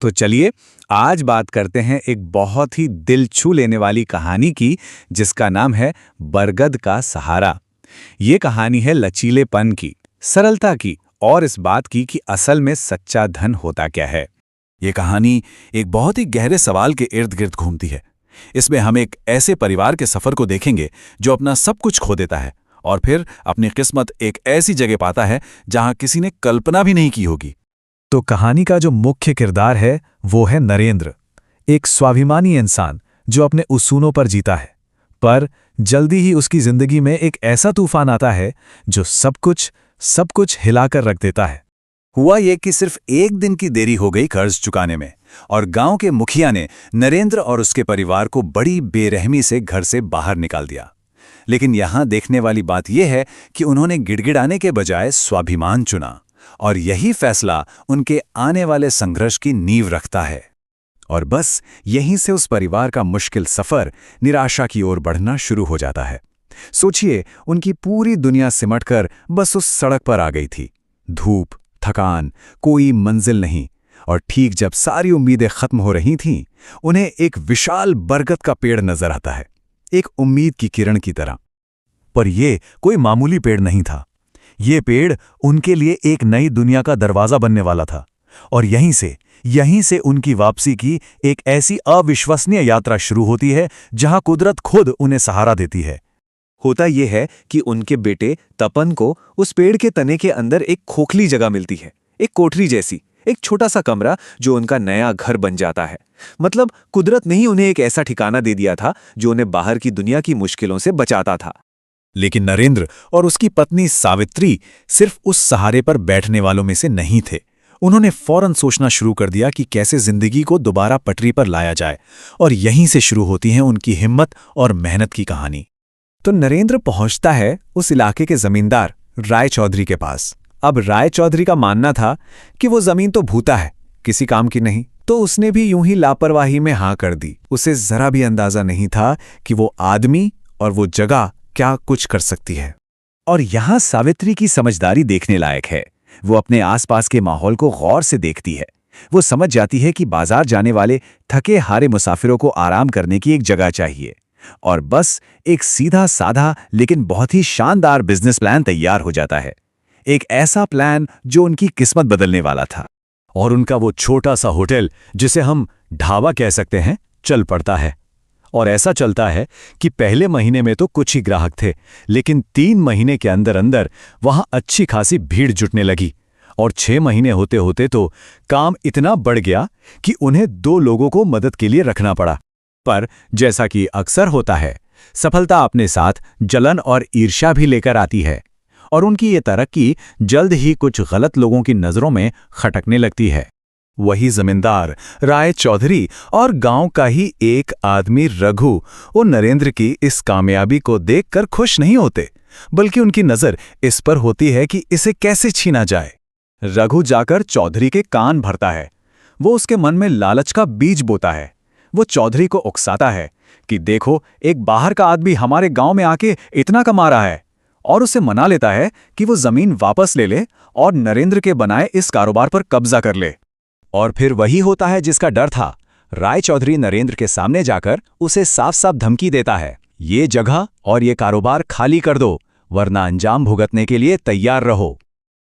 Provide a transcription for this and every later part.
तो चलिए आज बात करते हैं एक बहुत ही दिल छू लेने वाली कहानी की, जिसका नाम है बरगद का सहारा। ये कहानी है लचीलेपन की, सरलता की और इस बात की कि असल में सच्चा धन होता क्या है। ये कहानी एक बहुत ही गहरे सवाल के इर्द गिर्द घूमती है। इसमें हम एक ऐसे परिवार के सफर को देखेंगे जो अपना सब कुछ खो देता है और फिर अपनी किस्मत एक ऐसी जगह पाता है जहां किसी ने कल्पना भी नहीं की होगी। तो कहानी का जो मुख्य किरदार है वो है नरेंद्र, एक स्वाभिमानी इंसान जो अपने उसूलों पर जीता है। पर जल्दी ही उसकी जिंदगी में एक ऐसा तूफान आता है जो सब कुछ हिलाकर रख देता है। हुआ ये कि सिर्फ एक दिन की देरी हो गई कर्ज चुकाने में और गांव के मुखिया ने नरेंद्र और उसके परिवार को बड़ी बेरहमी से घर से बाहर निकाल दिया। लेकिन यहां देखने वाली बात यह है कि उन्होंने गिड़गिड़ाने के बजाय स्वाभिमान चुना और यही फैसला उनके आने वाले संघर्ष की नींव रखता है। और बस यहीं से उस परिवार का मुश्किल सफर निराशा की ओर बढ़ना शुरू हो जाता है। सोचिए, उनकी पूरी दुनिया सिमटकर बस उस सड़क पर आ गई थी। धूप, थकान, कोई मंजिल नहीं। और ठीक जब सारी उम्मीदें खत्म हो रही थीं, उन्हें एक विशाल बरगद का पेड़ नजर आता है, एक उम्मीद की किरण की तरह। पर यह कोई मामूली पेड़ नहीं था। ये पेड़ उनके लिए एक नई दुनिया का दरवाजा बनने वाला था। और यहीं से उनकी वापसी की एक ऐसी अविश्वसनीय यात्रा शुरू होती है जहां कुदरत खुद उन्हें सहारा देती है। होता यह है कि उनके बेटे तपन को उस पेड़ के तने के अंदर एक खोखली जगह मिलती है, एक कोठरी जैसी, एक छोटा सा कमरा जो उनका नया घर बन जाता है। मतलब कुदरत ने ही उन्हें एक ऐसा ठिकाना दे दिया था जो उन्हें बाहर की दुनिया की मुश्किलों से बचाता था। लेकिन नरेंद्र और उसकी पत्नी सावित्री सिर्फ उस सहारे पर बैठने वालों में से नहीं थे। उन्होंने फौरन सोचना शुरू कर दिया कि कैसे जिंदगी को दोबारा पटरी पर लाया जाए। और यहीं से शुरू होती है उनकी हिम्मत और मेहनत की कहानी। तो नरेंद्र पहुंचता है उस इलाके के जमींदार राय चौधरी के पास। अब राय चौधरी का मानना था कि वो जमीन तो भूता है, किसी काम की नहीं, तो उसने भी यूं ही लापरवाही में हाँ कर दी। उसे जरा भी अंदाजा नहीं था कि वो आदमी और वो जगह क्या कुछ कर सकती है। और यहां सावित्री की समझदारी देखने लायक है। वो अपने आसपास के माहौल को गौर से देखती है। वो समझ जाती है कि बाजार जाने वाले थके हारे मुसाफिरों को आराम करने की एक जगह चाहिए। और बस एक सीधा साधा लेकिन बहुत ही शानदार बिजनेस प्लान तैयार हो जाता है। एक ऐसा प्लान जो उनकी किस्मत बदलने वाला था। और उनका वो छोटा सा होटल, जिसे हम ढाबा कह सकते हैं, चल पड़ता है। और ऐसा चलता है कि पहले महीने में तो कुछ ही ग्राहक थे, लेकिन 3 महीने के अंदर अंदर वहां अच्छी खासी भीड़ जुटने लगी। और 6 महीने होते होते तो काम इतना बढ़ गया कि उन्हें 2 लोगों को मदद के लिए रखना पड़ा। पर जैसा कि अक्सर होता है, सफलता अपने साथ जलन और ईर्ष्या भी लेकर आती है। और उनकी ये तरक्की जल्द ही कुछ गलत लोगों की नजरों में खटकने लगती है। वही जमींदार राय चौधरी और गांव का ही एक आदमी रघु वो नरेंद्र की इस कामयाबी को देखकर खुश नहीं होते, बल्कि उनकी नजर इस पर होती है कि इसे कैसे छीना जाए। रघु जाकर चौधरी के कान भरता है। वो उसके मन में लालच का बीज बोता है। वो चौधरी को उकसाता है कि देखो, एक बाहर का आदमी हमारे गांव में आके इतना कमा रहा है। और उसे मना लेता है कि वो जमीन वापस ले ले और नरेंद्र के बनाए इस कारोबार पर कब्जा कर ले। और फिर वही होता है जिसका डर था। राय चौधरी नरेंद्र के सामने जाकर उसे साफ साफ धमकी देता है, ये जगह और ये कारोबार खाली कर दो, वरना अंजाम भुगतने के लिए तैयार रहो।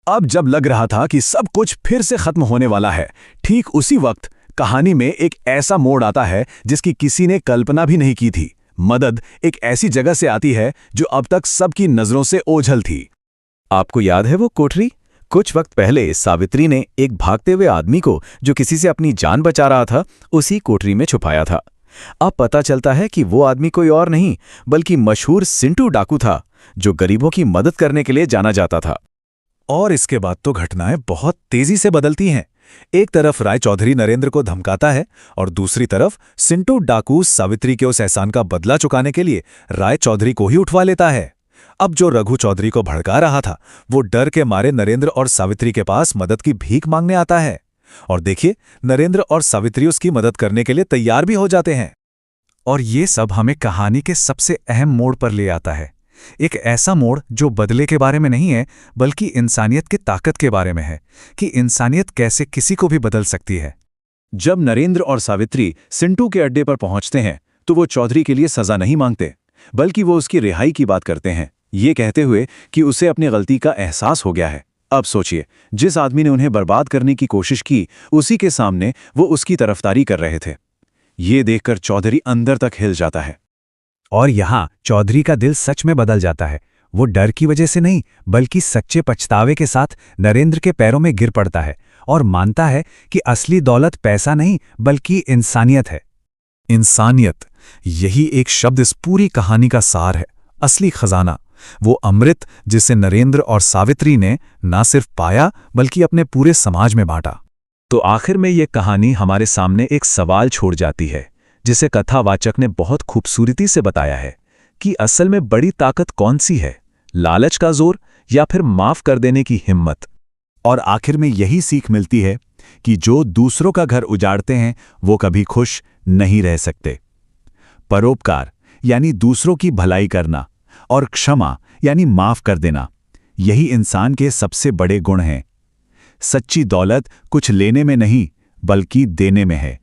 अब जब लग रहा था कि सब कुछ फिर से खत्म होने वाला है, ठीक उसी वक्त कहानी में एक ऐसा मोड़ आता है जिसकी किसी ने कल्पना भी नहीं की थी। मदद एक ऐसी जगह से आती है जो अब तक सबकी नजरों से ओझल थी। आपको याद है वो कोठरी? कुछ वक्त पहले सावित्री ने एक भागते हुए आदमी को, जो किसी से अपनी जान बचा रहा था, उसी कोठरी में छुपाया था। अब पता चलता है कि वो आदमी कोई और नहीं बल्कि मशहूर सिंटू डाकू था, जो गरीबों की मदद करने के लिए जाना जाता था। और इसके बाद तो घटनाएं बहुत तेजी से बदलती हैं। एक तरफ राय चौधरी नरेंद्र को धमकाता है और दूसरी तरफ सिंटू डाकू सावित्री के उस एहसान का बदला चुकाने के लिए राय चौधरी को ही उठवा लेता है। अब जो रघु चौधरी को भड़का रहा था, वो डर के मारे नरेंद्र और सावित्री के पास मदद की भीख मांगने आता है। और देखिए, नरेंद्र और सावित्री उसकी मदद करने के लिए तैयार भी हो जाते हैं। और ये सब हमें कहानी के सबसे अहम मोड़ पर ले आता है। एक ऐसा मोड़ जो बदले के बारे में नहीं है, बल्कि इंसानियत की ताकत के बारे में है कि इंसानियत कैसे किसी को भी बदल सकती है। जब नरेंद्र और सावित्री सिंटू के अड्डे पर पहुंचते हैं तो वो चौधरी के लिए सजा नहीं मांगते, बल्कि वो उसकी रिहाई की बात करते हैं, ये कहते हुए कि उसे अपनी गलती का एहसास हो गया है। अब सोचिए, जिस आदमी ने उन्हें बर्बाद करने की कोशिश की, उसी के सामने वो उसकी तरफदारी कर रहे थे। ये देखकर चौधरी अंदर तक हिल जाता है। और यहाँ चौधरी का दिल सच में बदल जाता है। वो डर की वजह से नहीं, बल्कि सच्चे पछतावे के साथ नरेंद्र के पैरों में गिर पड़ता है और मानता है कि असली दौलत पैसा नहीं, बल्कि इंसानियत है। इंसानियत, यही एक शब्द इस पूरी कहानी का सार है। असली खजाना, वो अमृत जिसे नरेंद्र और सावित्री ने न सिर्फ पाया बल्कि अपने पूरे समाज में बांटा। तो आखिर में ये कहानी हमारे सामने एक सवाल छोड़ जाती है, जिसे कथावाचक ने बहुत खूबसूरती से बताया है कि असल में बड़ी ताकत कौन सी है, लालच का जोर या फिर माफ कर देने की हिम्मत। और आखिर में यही सीख मिलती है कि जो दूसरों का घर उजाड़ते हैं वो कभी खुश नहीं रह सकते। परोपकार यानी दूसरों की भलाई करना और क्षमा यानी माफ कर देना, यही इंसान के सबसे बड़े गुण हैं। सच्ची दौलत कुछ लेने में नहीं बल्कि देने में है।